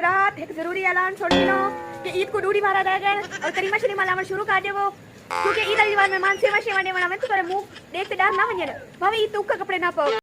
रात एक जरूरी ऐलान छोड़ दिनो कि ईद को डूडी मारा रहेगा और करीमा शरीफ मालामत शुरू कर देवो क्योंकि ईद अली में मान सेवा सेवा ने वाला मैं तो तेरे मुंह देखते डर ना वने भावे ईद तो का कपड़े ना पाओ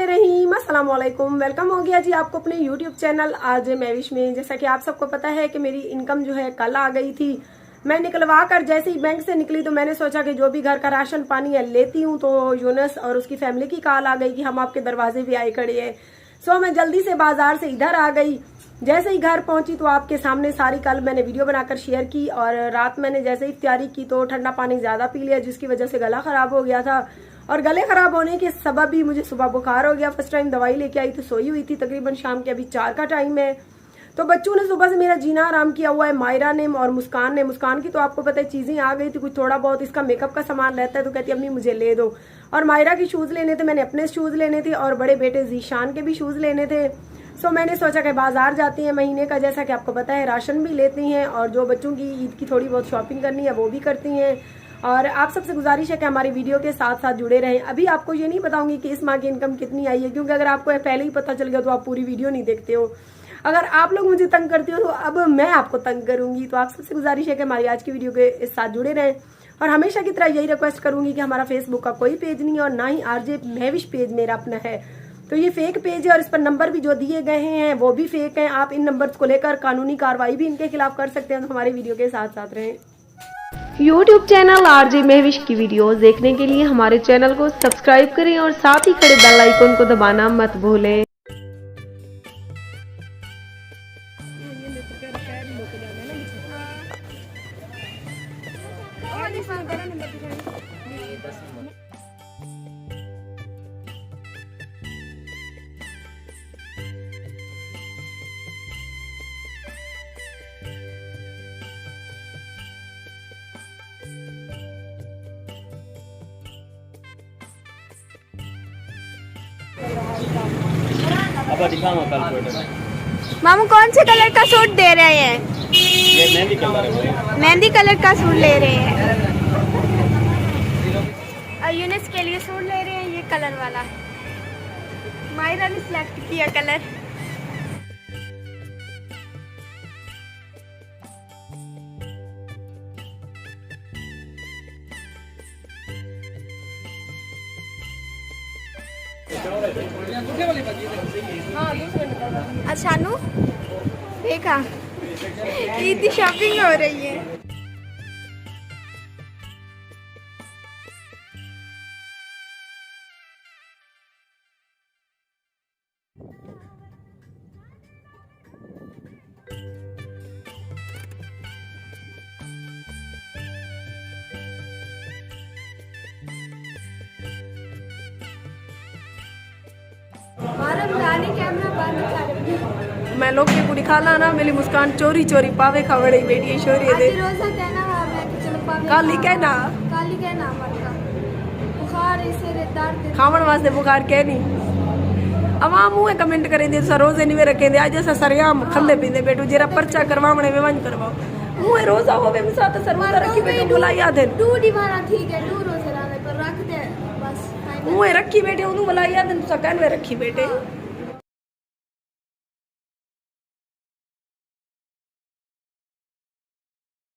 रहीम अस्सलाम वालेकुम। वेलकम हो गया जी आपको अपने यूट्यूब चैनल आरजे महविश में। जैसा कि आप सबको पता है कि मेरी इनकम जो है कल आ गई थी। मैं निकलवा कर जैसे ही बैंक से निकली तो मैंने सोचा कि जो भी घर का राशन पानी है लेती हूँ, तो यूनस और उसकी फैमिली की कॉल आ गई कि हम आपके दरवाजे भी आए खड़े हैं। सो मैं जल्दी से बाजार से इधर आ गई। जैसे ही घर पहुंची तो आपके सामने सारी कल मैंने वीडियो बनाकर शेयर की, और रात मैंने जैसे ही तैयारी की तो ठंडा पानी ज्यादा पी लिया जिसकी वजह से गला खराब हो गया था, और गले खराब होने के सबब भी मुझे सुबह बुखार हो गया। फर्स्ट टाइम दवाई लेके आई तो सोई हुई थी। तकरीबन शाम के अभी 4 का टाइम है। तो बच्चों ने सुबह से मेरा जीना आराम किया हुआ है, मायरा ने और मुस्कान ने। मुस्कान की तो आपको पता है चीजें आ गई थी, कुछ थोड़ा बहुत इसका मेकअप का सामान रहता है तो कहती अम्मी मुझे ले दो। और मायरा की शूज लेने थे, मैंने अपने शूज लेने थे, और बड़े बेटे जीशान के भी शूज लेने थे। सो मैंने सोचा कि बाजार जाती हैं महीने का, जैसा कि आपको पता है राशन भी लेती हैं, और जो बच्चों की ईद की थोड़ी बहुत शॉपिंग करनी है वो भी करती हैं। और आप सबसे गुजारिश है कि हमारी वीडियो के साथ साथ जुड़े रहें। अभी आपको ये नहीं बताऊंगी कि इस माह की इनकम कितनी आई है, क्योंकि अगर आपको पहले ही पता चल गया तो आप पूरी वीडियो नहीं देखते हो। अगर आप लोग मुझे तंग करते हो तो अब मैं आपको तंग करूंगी। तो आप सबसे गुजारिश है कि हमारी आज की वीडियो के साथ जुड़े रहें। और हमेशा की तरह यही रिक्वेस्ट करूंगी कि हमारा फेसबुक का कोई पेज नहीं है, और ना ही आरजे महविश पेज मेरा अपना है। तो ये फेक पेज है, और इस पर नंबर भी जो दिए गए हैं वो भी फेक हैं। आप इन नंबर्स को लेकर कानूनी कार्रवाई भी इनके खिलाफ कर सकते हैं। तो हमारी वीडियो के साथ साथ रहें। यूट्यूब चैनल आरजे महविश की वीडियोस देखने के लिए हमारे चैनल को सब्सक्राइब करें, और साथ ही खड़े बेल आइकन को दबाना मत भूलें। अब दिखाऊंगा कल फोटो। मामू कौन से कलर का सूट दे रहे हैं? ये मेहंदी कलर है भाई। मेहंदी कलर का सूट ले रहे हैं, और यूनिस के लिए सूट ले रहे हैं ये कलर वाला। मायरा ने सिलेक्ट किया कलर। अच्छा नू देखा ईद की शॉपिंग हो रही है। मैं लोग के कुड़ी खाला ना मेरी मुस्कान चोरी चोरी पावे खवड़े बेटी शोरी दे काली कहना खावन वास्ते बुखार कह नहीं अवाम मुँह कमेंट करें दे रोजे नहीं रखे दे आज ऐसा सरियाम खंदे पींदे बेटू जरा पर्चा करवावणे में वन करवाओ मुँह रोजा हो बे मिसा तो सरवा रखी बेटू बुला याद है ठीक है दू रोजे राने पर रख दे बस मुँह रखी बेटे उन्हें बुला याद है सकन वे रखी बेटे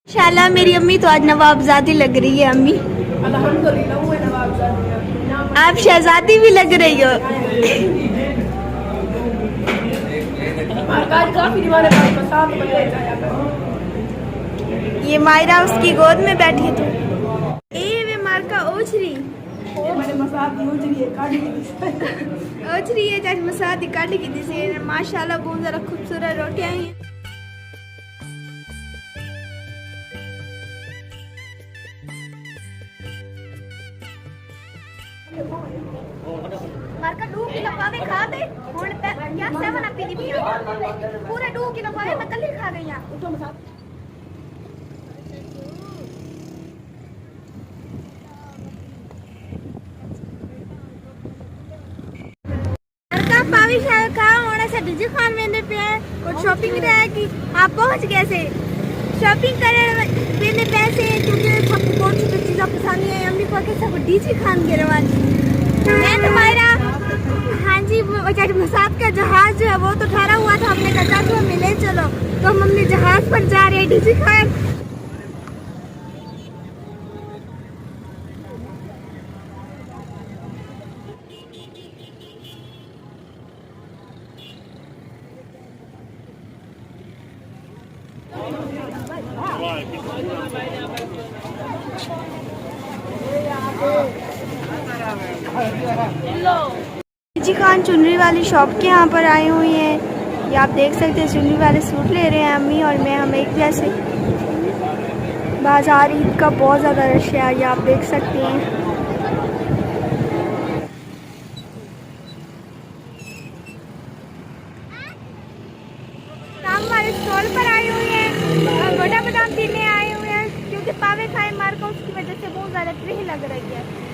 शाला मेरी अम्मी तो आज नवाबजादी लग रही है अम्मी अल्हम्दुलिल्लाह वो नवाबजादी आप शहजादी भी लग रही हो आज काफी दीवाने का साथ बन जाया करो ये मायरा उसकी गोद में बैठी है तो ए वे मार का ओछरी मैंने मसाद यूजरी है काटी की ओछरी है आज मसाद काटी की दिसे माशाल्लाह बहुत जरा खूबसूरत रोटियां हैं मारका 2 किलो पावे खा दे हुन क्या 7 अपी दी पूरे 2 किलो पावे मैं कल ही खा गई हां मारका पावी खा होने से डिजी खान में पे और शॉपिंग रहेगी आप पहुंच गए से शॉपिंग करे बिना पैसे क्योंकि सब कौन सी चीज़ें पसंद नहीं है अम्मी को के सब डीजी खान के रवानी मैं तुम्हारा हाँ जी मसाद का जहाज जो है वो तो ठहरा हुआ था हमने कहा चाचू हमें ले चलो तो हम अपने जहाज पर जा रहे हैं डीजी खान डीजी खान चुनरी वाली शॉप के यहाँ पर आई हुई हैं ये आप देख सकते हैं चुनरी वाले सूट ले रहे हैं अम्मी और मैं हम एक जैसे बाजार ईद का बहुत ज़्यादा रश है ये आप देख सकते हैं शाम वाले स्टॉल पर आई हुई है बड़ा बादाम पीने आए हुए हैं क्योंकि पावे खाए मार का उसकी वजह से बहुत ज़्यादा ट्री लग रही है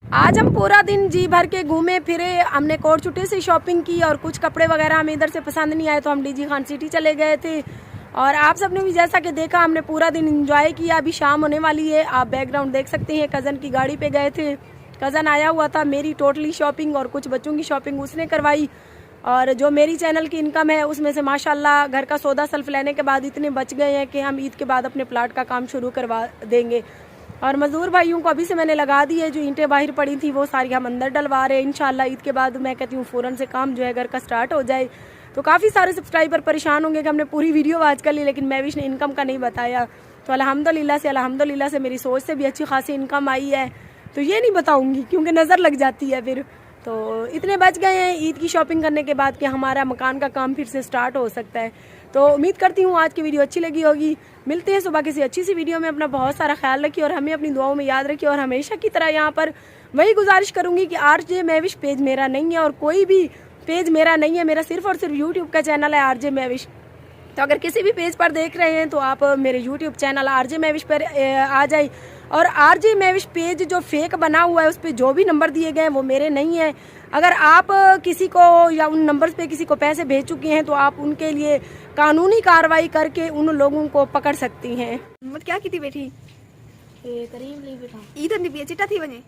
आज हम पूरा दिन जी भर के घूमे फिरे हमने कोट छुट्टी से शॉपिंग की और कुछ कपड़े वगैरह हमें इधर से पसंद नहीं आए तो हम डीजी खान सिटी चले गए थे और आप सबने भी जैसा कि देखा हमने पूरा दिन एंजॉय किया अभी शाम होने वाली है आप बैकग्राउंड देख सकते हैं कज़न की गाड़ी पे गए थे कज़न आया हुआ था मेरी टोटली शॉपिंग और कुछ बच्चों की शॉपिंग उसने करवाई और जो मेरी चैनल की इनकम है उसमें से माशाल्लाह घर का सौदा सल्फ लेने के बाद इतने बच गए हैं कि हम ईद के बाद अपने प्लाट का काम शुरू करवा देंगे और मजदूर भाइयों को अभी से मैंने लगा दी है जो ईंटें बाहर पड़ी थी वो सारी हम अंदर डलवा रहे हैं इंशाल्लाह ईद के बाद मैं कहती हूँ फ़ौरन से काम जो है घर का स्टार्ट हो जाए तो काफ़ी सारे सब्सक्राइबर परेशान होंगे कि हमने पूरी वीडियो आज कर ली लेकिन मैविश ने इनकम का नहीं बताया तो अल्हम्दुलिल्लाह से मेरी सोच से भी अच्छी खासी इनकम आई है तो ये नहीं बताऊँगी क्योंकि नज़र लग जाती है फिर तो इतने बच गए हैं ईद की शॉपिंग करने के बाद कि हमारा मकान का काम फिर से स्टार्ट हो सकता है तो उम्मीद करती हूँ आज की वीडियो अच्छी लगी होगी मिलते हैं सुबह किसी अच्छी सी वीडियो में अपना बहुत सारा ख्याल रखिए और हमें अपनी दुआओं में याद रखिए और हमेशा की तरह यहाँ पर वही गुजारिश करूँगी कि आरजे मैविश पेज मेरा नहीं है और कोई भी पेज मेरा नहीं है मेरा सिर्फ और सिर्फ यूट्यूब का चैनल है आरजे मैविश तो अगर किसी भी पेज पर देख रहे हैं तो आप मेरे यूट्यूब चैनल आरजे मैविश पर आ जाए और आरजे मैविश पेज जो फेक बना हुआ है उस पर जो भी नंबर दिए गए हैं वो मेरे नहीं है अगर आप किसी को या उन नंबर्स पे किसी को पैसे भेज चुके हैं तो आप उनके लिए कानूनी कार्रवाई करके उन लोगों को पकड़ सकती हैं क्या की थी बेटी करीम ली बेटा ईद चिट्टा थी वने